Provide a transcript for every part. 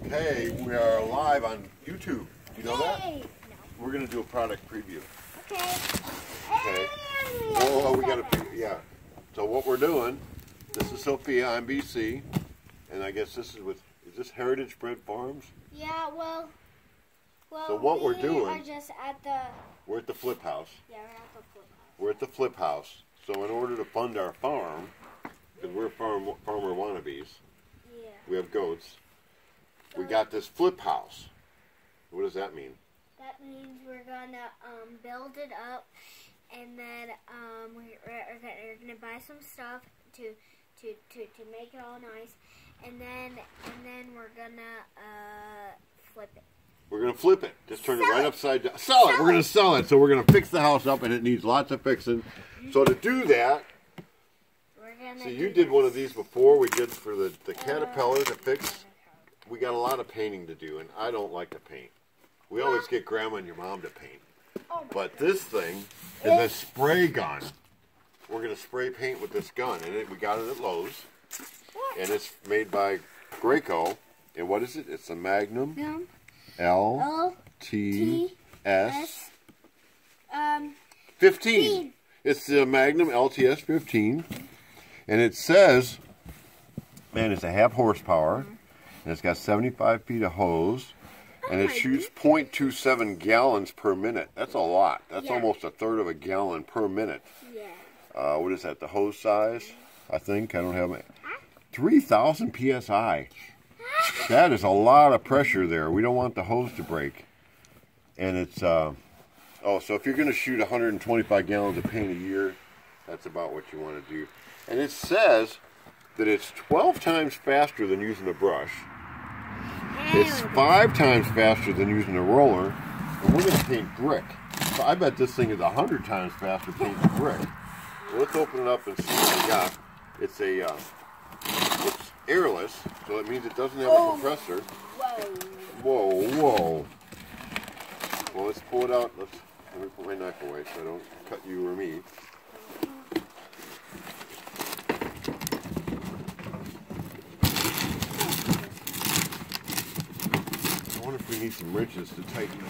Okay, we are live on YouTube. Do you know that? No. We're going to do a product preview. Okay. Okay. Oh, we got to, yeah. So what we're doing, this is Sophia, I'm BC, and I guess this is this Heritage Bread Farms? Yeah, well, so what we're doing, are just at the... we're at the flip house. Yeah, we're at the flip house. We're at the flip house. So in order to fund our farm, because we're farmer wannabes, yeah. we have goats, we got this flip house. What does that mean? That means we're gonna build it up, and then we're gonna buy some stuff to make it all nice, and then we're gonna flip it. We're gonna flip it. Just turn it right upside down. Sell it. We're gonna sell it. So we're gonna fix the house up, and it needs lots of fixing. So to do that, see, you did one of these before. We did for the caterpillar to fix. We got a lot of painting to do, and I don't like to paint. We always get Grandma and your mom to paint. But this thing is a spray gun. We're going to spray paint with this gun. And we got it at Lowe's. And it's made by Graco. And what is it? It's a Magnum LTS15. It's the Magnum LTS15. And it says, man, it's a half horsepower. And it's got 75 feet of hose. And it shoots 0.27 gallons per minute. That's a lot. That's almost a third of a gallon per minute. Yeah. What is that? The hose size? I think. I don't have it. 3,000 psi. That is a lot of pressure there. We don't want the hose to break. And it's, so if you're going to shoot 125 gallons of paint a year, that's about what you want to do. And it says that it's 12 times faster than using a brush. It's 5 times faster than using a roller, and we're going to paint brick. So I bet this thing is 100 times faster painting brick. So let's open it up and see what we got. It's it's airless, so it means it doesn't have a compressor. Whoa. Well, let's pull it out. Let me put my knife away so I don't cut you or me. I wonder if we need some wrenches to tighten the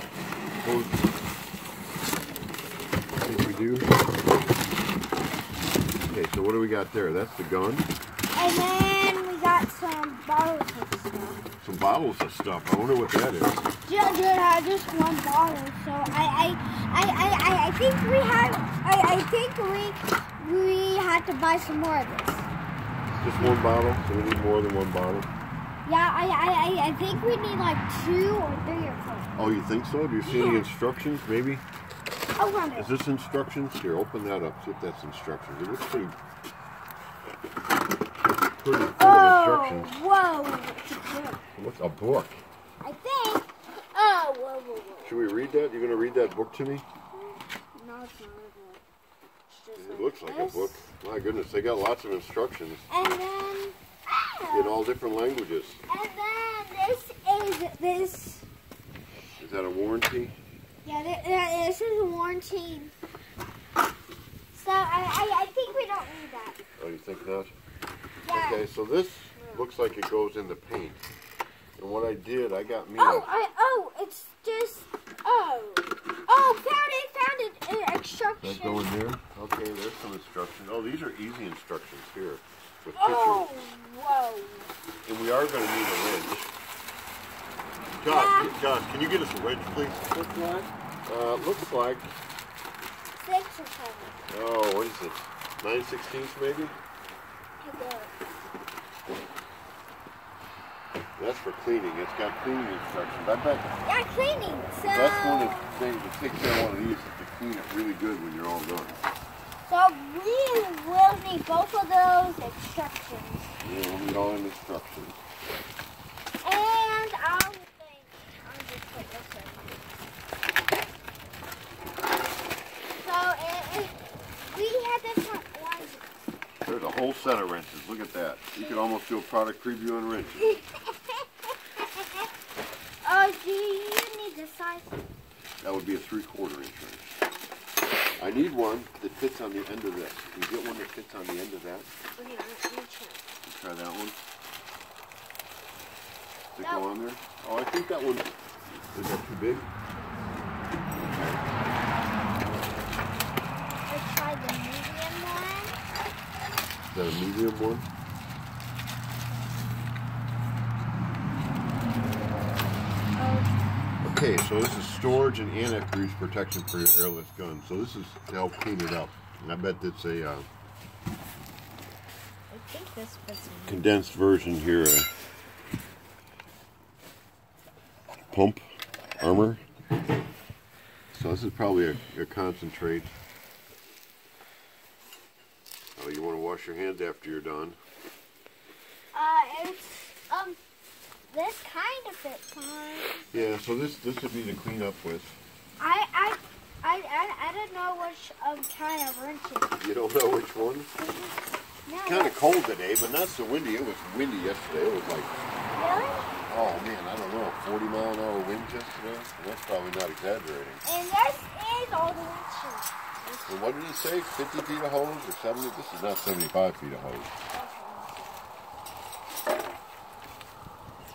hose. I think we do. Okay, so what do we got there? That's the gun. And then we got some bottles of stuff. Some bottles of stuff. I wonder what that is. Just one bottle. So I think we had to buy some more of this. Just one bottle? So we need more than one bottle? Yeah, I think we need like 2 or 3 or 4. Oh, you think so? Do you see any instructions, maybe? Oh, wonder. Is this instructions? Here, open that up. See if that's instructions. It looks pretty full of instructions. Whoa. What's a book? I think. Oh, whoa. Should we read that? You're going to read that book to me? No, it's not a book. It's just It looks like a book. My goodness, they got lots of instructions. And then... in all different languages. And then this. Is that a warranty? Yeah, this is a warranty. So I think we don't need that. Oh, you think not? Yeah. Okay, so this looks like it goes in the paint. And what I did, I got me. It's just. Found it. Instructions. That go in there? Okay, there's some instructions. Oh, these are easy instructions here. With pictures. Oh, whoa. And we are going to need a wrench. Josh, can you get us a wrench, please? What's that? Looks like... 6 or 7. Oh, what is it? 9/16 maybe? That's for cleaning. It's got cleaning instructions. I bet... Yeah, cleaning. So... The best one to take care of one of these is to clean it really good when you're all done. So we will need both of those instructions. Yeah, we'll need all the instructions. And I'll just put this in. So we had different ones. There's a whole set of wrenches. Look at that. You could almost do a product preview on wrenches. Oh, do you need the size? That would be a 3/4 inch wrench. I need one that fits on the end of this. Can you get one that fits on the end of that? Okay, let me try. Try that one. to go on there? Oh, I think that one, is that too big? Let's try the medium one. Is that a medium one? Okay, so this is storage and anti-grease protection for your airless gun. So this is to help clean it up. And I bet it's a I think this was condensed version here. Pump armor. So this is probably a concentrate. Oh, you want to wash your hands after you're done? It's this kind of fits on. Yeah. So this would be to clean up with. I don't know which kind of wrenches. You don't know which one? No. It's kind of cold today, but not so windy. It was windy yesterday. It was like, Really? oh man, I don't know, 40-mile-an-hour wind yesterday. And that's probably not exaggerating. And this is all the wrenches. And what did it say? 50 feet of hose or 70? This is not 75 feet of hose.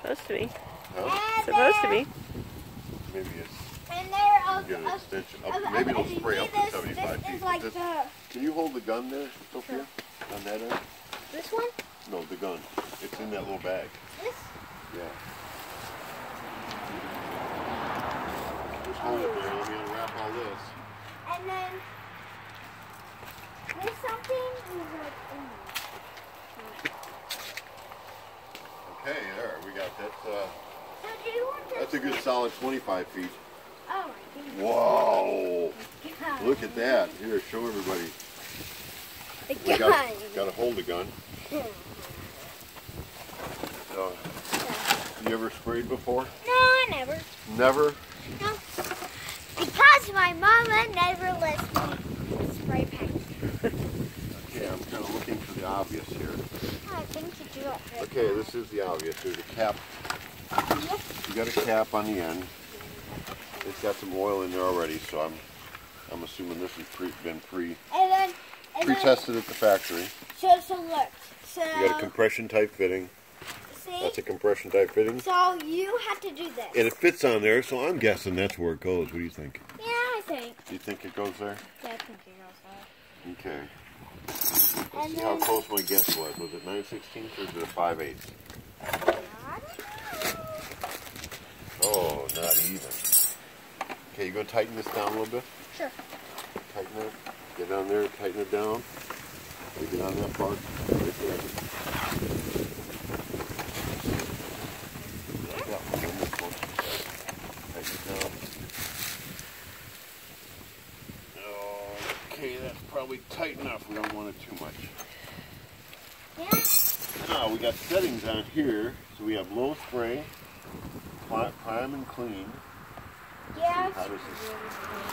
Supposed to be. Huh? Supposed to be. Maybe it's And they're get an extension. Maybe it'll spray up to 75 This feet. is like This- the Can you hold the gun there, Sophia? On that end? this one. No, the gun. It's in that little bag. This. Yeah. Just hold it there. Let me unwrap all this. And then there's something is like in there. Okay, there. We got that. So do you want this? That's a good solid 25 feet. Oh my goodness. Whoa! God. Look at that. Here, show everybody. The We gun. got to hold the gun. You ever sprayed before? No, I never. Never? No. Because my mama never lets me spray paint. Okay, I'm kind of looking for the obvious here. I think you do it. Okay, this is the obvious. There's a cap. Yep. You got a cap on the end. It's got some oil in there already, so I'm assuming this has been And then pre-tested at the factory. so look. So You got a compression type fitting. see. That's a compression type fitting. So you have to do this. And it fits on there, so I'm guessing that's where it goes. What do you think? Yeah, I think. Do you think it goes there? Yeah, I think it goes there. Okay. Let's And see how then close my guess was. Was it 9/16 or was it a 5/8? Oh, not even. Okay, you gonna tighten this down a little bit? Sure. Tighten it. Get on there, tighten it down. You get on that part. Right there. Yeah, on this one. Tighten it down. Okay, that's probably tight enough. We don't want it too much. Yeah. Now, we got settings on here. So we have low spray, prime and clean. Yeah. How does this?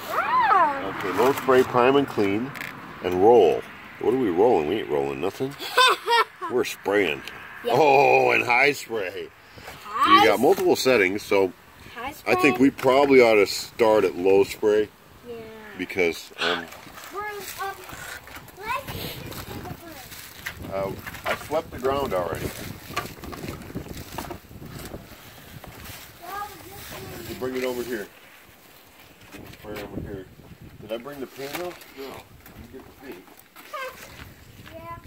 Wow. Okay, low spray, prime and clean, and roll. What are we rolling? We ain't rolling nothing. We're spraying. Yeah. Oh, and high spray. So you got multiple settings, so High I spray. think we probably ought to start at low spray Yeah. because let's just do the first. I swept the ground already. Well, this You bring it over here. Bring the spray over here. Did I bring the paint up? No. You get the paint. yeah.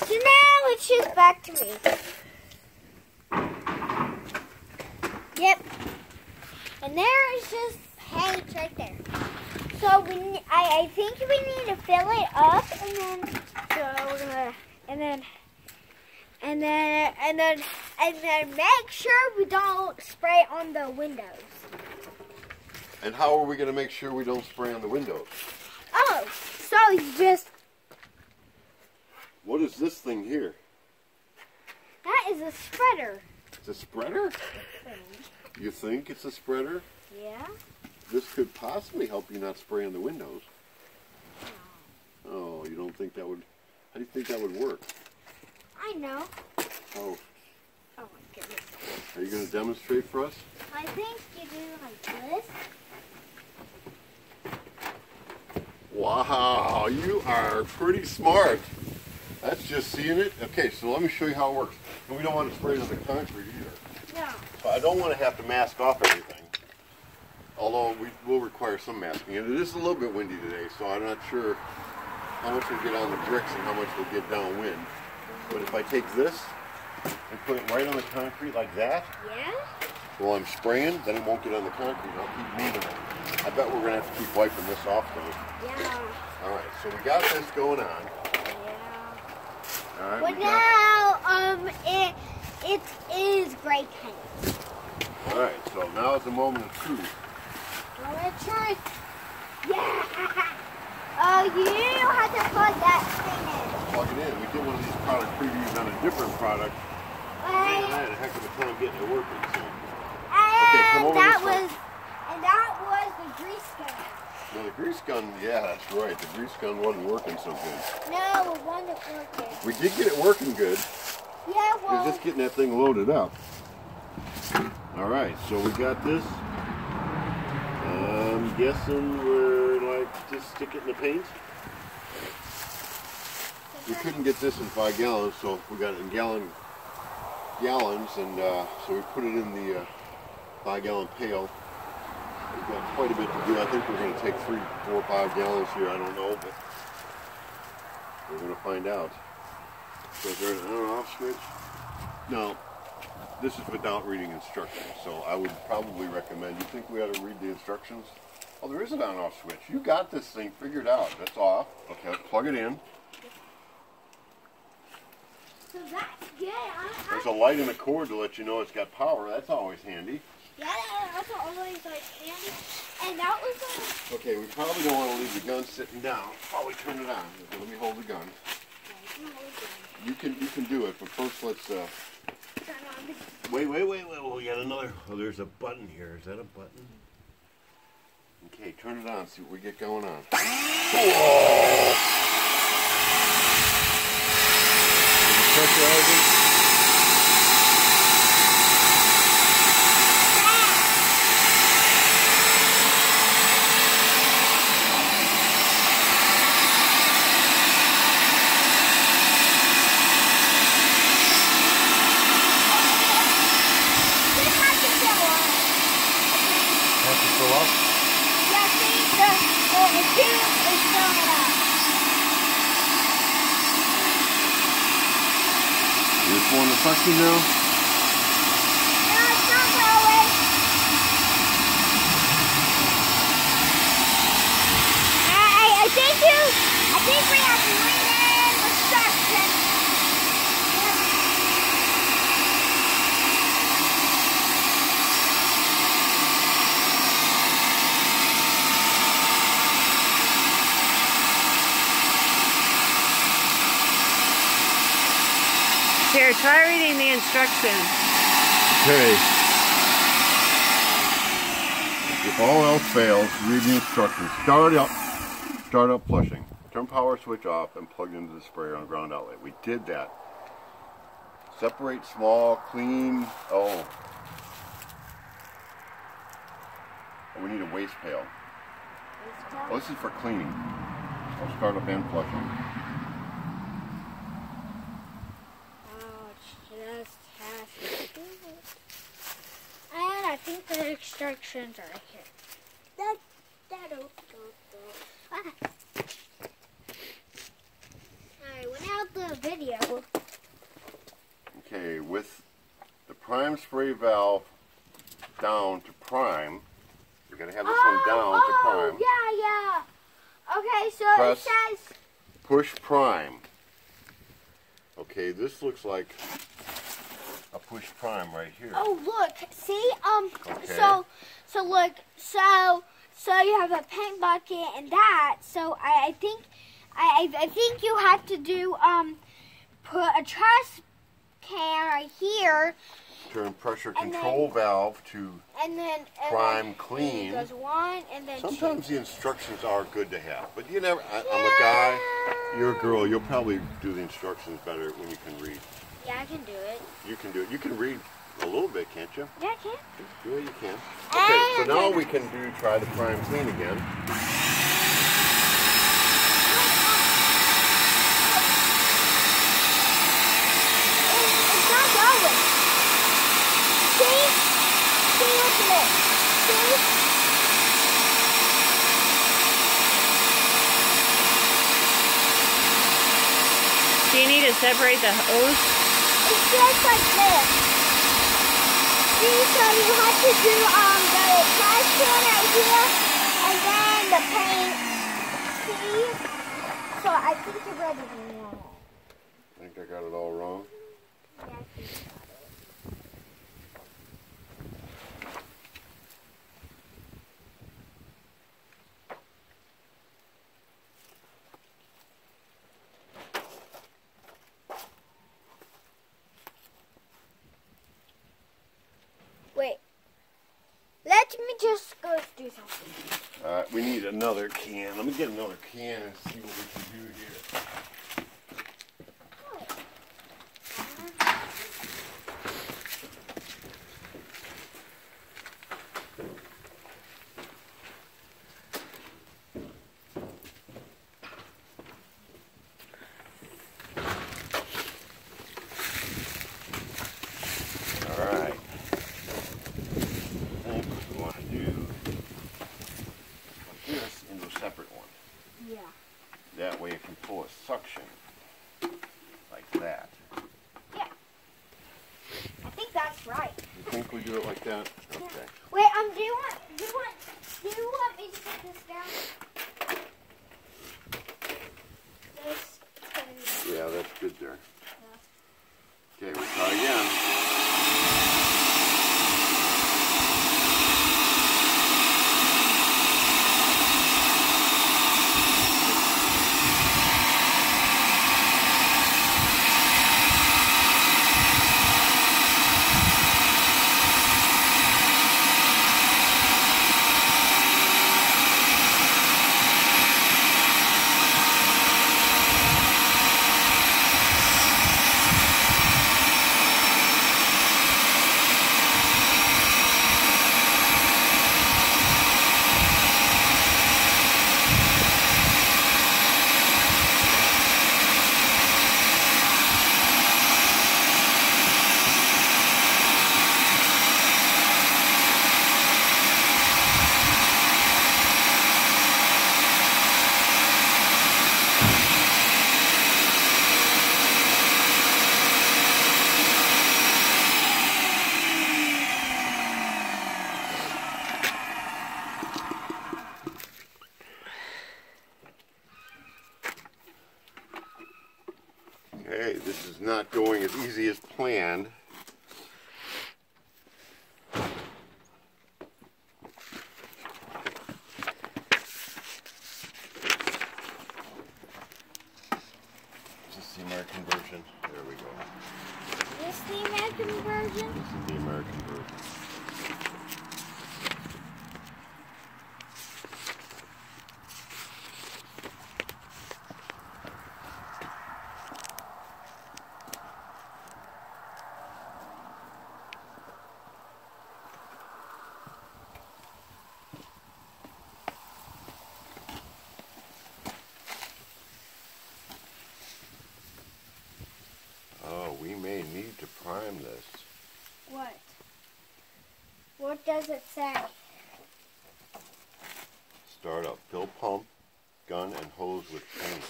So now it's just back to me. Yep. And there is just paint right there. So I think we need to fill it up, and then so we're gonna and then make sure we don't spray on the windows. And how are we going to make sure we don't spray on the windows? Oh, so you just What is this thing here? that is a spreader. It's a spreader? You think it's a spreader? Yeah. This could possibly help you not spray on the windows. Oh, you don't think that would... How do you think that would work? I know. Oh, Oh my goodness. are you going to demonstrate for us? I think you do like this. Wow, you are pretty smart. That's just seeing it. Okay, so let me show you how it works. And we don't want to spray it on the concrete either. No. So I don't want to have to mask off everything. Although we will require some masking. And it is a little bit windy today, so I'm not sure how much will get on the bricks and how much will get downwind. But if I take this and put it right on the concrete like that, yeah, while I'm spraying, then it won't get on the concrete. I'll keep moving it. I bet we're going to have to keep wiping this off though. yeah. Alright, so we got this going on. Yeah. Alright, but now, it is gray paint. Alright, so now is the moment of truth. Let's try. Yeah! You have to plug that thing in. Plug it in. We did one of these product previews on a different product. Man, I had a heck of a time getting it working. So. Okay, come over this way. And that was the grease gun. No, the grease gun, yeah, that's right. The grease gun wasn't working so good. No, it wasn't working. We did get it working good. Yeah, well. It was just getting that thing loaded up. Alright, so we got this. I'm guessing we're like just stick it in the paint. We couldn't get this in 5 gallons, so we got it in gallons, and so we put it in the 5-gallon pail. We've got quite a bit to do. I think we're going to take 3, 4, 5 gallons here. I don't know, but we're going to find out. So is there an on-off switch? No. This is without reading instructions, so I would probably recommend, you think we ought to read the instructions? Oh, there is an on-off switch. You got this thing figured out. That's off. Okay, let's plug it in. So that's good. There's a light in the cord to let you know it's got power. That's always handy. Yeah, that's always like handy. And that was Okay, we probably don't want to leave the gun sitting down. Probably turn it on. Okay, let me hold the gun. You can do it, but first let's wait. We got another. Oh, there's a button here. Is that a button? Okay, turn it on. See what we get going on. Whoa! Pressurizing. You're pulling the suction now? No, it's not going. I think we have to read in the suction. Here, try reading the instructions. Okay. If all else fails, read the instructions. Start up flushing. Turn power switch off and plug into the sprayer on ground outlet. We did that. Separate small, clean. Oh. We need a waste pail. Oh, this is for cleaning. I'll start up and flushing. And I think the instructions are here. I went out the video. Okay, with the prime spray valve down to prime, you're going to have this one down to prime. Yeah. Okay, so Press, it says push prime. Okay, this looks like a push prime right here. Oh, look. See? Okay. So look. So you have a paint bucket and that. So I think you have to do put a trash can right here. Turn pressure control valve to prime clean. And it goes 1 and then Sometimes 2. the instructions are good to have, but you never. I'm a guy. You're a girl. You'll probably do the instructions better when you can read. Yeah, I can do it. You can do it. You can read a little bit, can't you? Yeah, I can. Yeah, you can. Okay, so now we can try the prime clean again. Do you need to separate the hose? It's just like this. See, so you have to do the trash can right here, and then the paint. See? So I think you read it wrong. I think I got it all wrong. Yeah, I think you got it. Wait. Let me just go do something. We need another can. Let me get another can and see what we can do here. Alright. I think what we want to do put this into a separate one. Yeah. That way it can pull a suction like that. Yeah. I think that's right. You think we do it like that? Okay. Wait, do you want me to put this down? This too. Yeah, that's good there. Okay, we'll try again. Okay, this is not going as easy as planned. Is this the American version? There we go. Is this the American version? This is the American version. Oh, we may need to prime this. What? What does it say? Start up. Fill pump, gun, and hose with paint.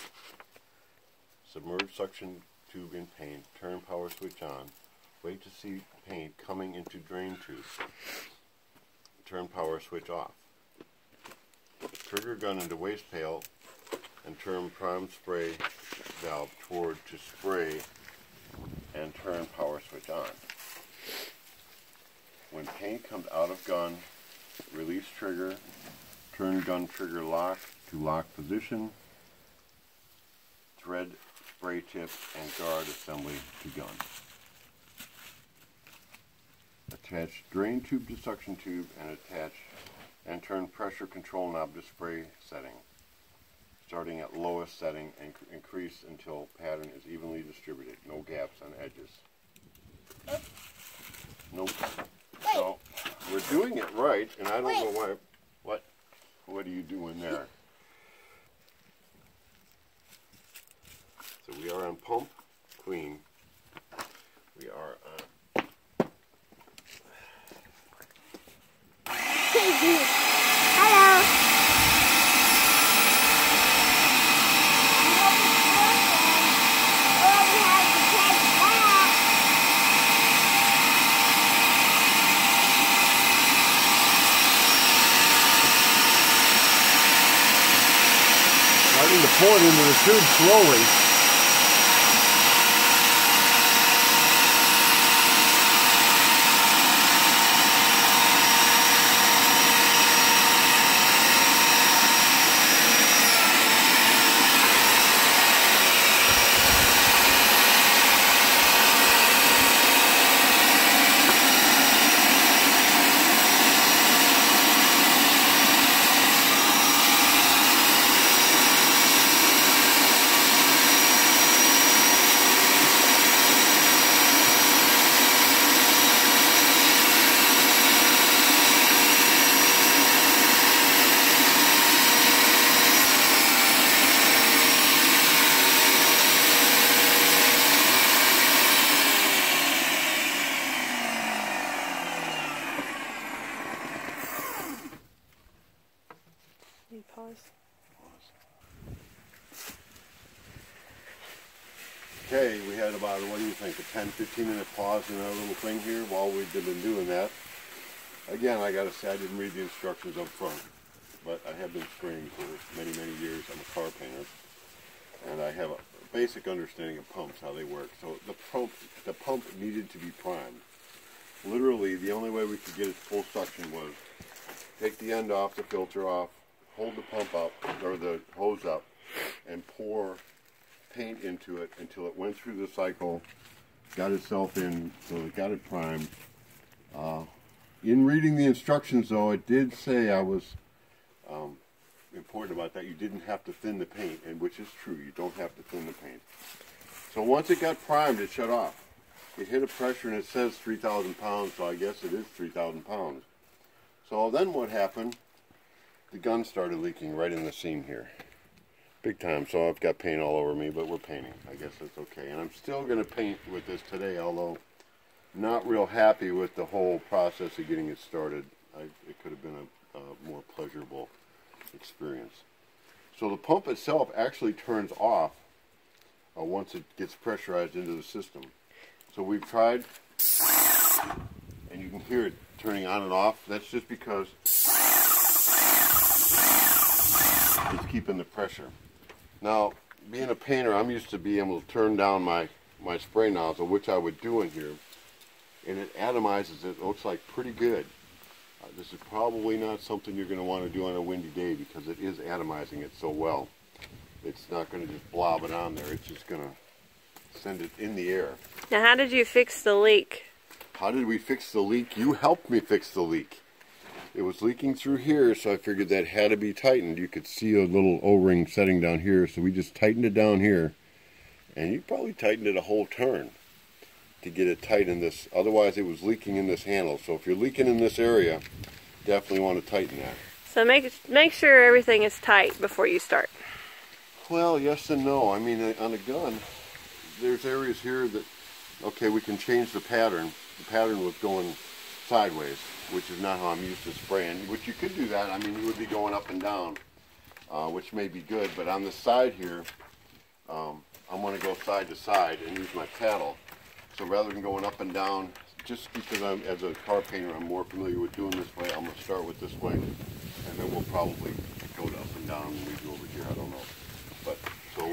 Submerge suction tube in paint. Turn power switch on. Wait to see paint coming into drain tube. Turn power switch off. Trigger gun into waste pail and turn prime spray valve toward to spray and turn power switch on. When paint comes out of gun, release trigger, turn gun trigger lock to lock position, thread spray tip and guard assembly to gun. Attach drain tube to suction tube and turn pressure control knob to spray setting. Starting at lowest setting and increase until pattern is evenly distributed. No gaps on edges. Nope. So we're doing it right, and I don't know why. What are you doing there? So we are on pump clean. We are on. it into the tube slowly. Pause. Okay, we had about, what do you think, a 10-15 minute pause in our little thing here while we've been doing that. Again, I gotta say I didn't read the instructions up front, but I have been spraying for many, many years. I'm a car painter, and I have a basic understanding of pumps, how they work. So the pump needed to be primed. Literally, the only way we could get it full suction was take the end off, the filter off, hold the pump up, or the hose up, and pour paint into it until it went through the cycle, got itself in, so it got it primed. In reading the instructions, though, it did say I was important about that. You didn't have to thin the paint, and which is true. You don't have to thin the paint. So once it got primed, it shut off. It hit a pressure, and it says 3,000 pounds, so I guess it is 3,000 pounds. So then what happened? The gun started leaking right in the seam here. Big time, so I've got paint all over me, but we're painting. I guess that's okay. And I'm still going to paint with this today, although not real happy with the whole process of getting it started. It could have been a more pleasurable experience. So the pump itself actually turns off once it gets pressurized into the system. So we've tried, and you can hear it turning on and off. That's just because it's keeping the pressure. Now, being a painter, I'm used to being able to turn down my spray nozzle, which I would do in here, and it atomizes it. It looks like pretty good. This is probably not something you're going to want to do on a windy day because it is atomizing it so well. It's not going to just blob it on there. It's just going to send it in the air. Now, how did you fix the leak? How did we fix the leak? You helped me fix the leak. It was leaking through here, so I figured that had to be tightened. You could see a little O-ring setting down here, so we just tightened it down here. And you probably tightened it a whole turn to get it tight in this. Otherwise, it was leaking in this handle. So if you're leaking in this area, definitely want to tighten that. So make sure everything is tight before you start. Well, yes and no. I mean, on a gun, there's areas here that, okay, we can change the pattern. The pattern was going sideways, which is not how I'm used to spraying. Which you could do that. I mean, you would be going up and down, which may be good. But on the side here, I'm going to go side to side and use my paddle. So rather than going up and down, just because I'm, as a car painter, I'm more familiar with doing this way, I'm going to start with this way, and then we'll probably go up and down when we do over here. I don't know. But so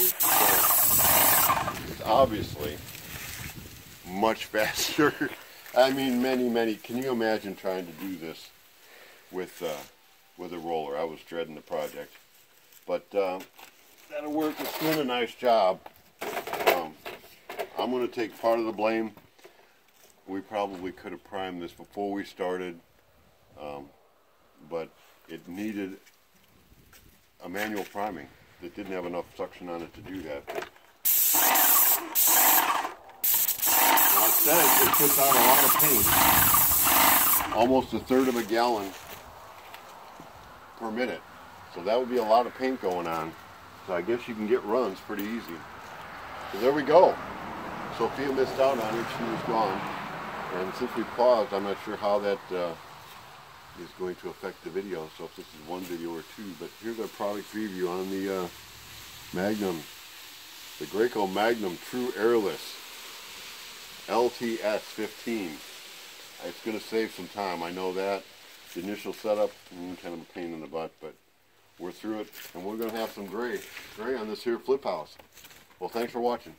it's obviously much faster. I mean, many. Can you imagine trying to do this with a roller? I was dreading the project, but that'll work. It's doing a nice job. I'm going to take part of the blame. We probably could have primed this before we started, but it needed a manual priming. It didn't have enough suction on it to do that. Now it says it puts out a lot of paint, almost 1/3 of a gallon per minute. So that would be a lot of paint going on. So I guess you can get runs pretty easy. So there we go. Sophia missed out on it. She was gone. And since we paused, I'm not sure how that is going to affect the video. So if this is one video or two. But here's our product review on the Magnum. The Graco Magnum True Airless LTS15. It's going to save some time. I know that. The initial setup, kind of a pain in the butt. But We're through it, and we're going to have some gray on this here flip house. Well, thanks for watching.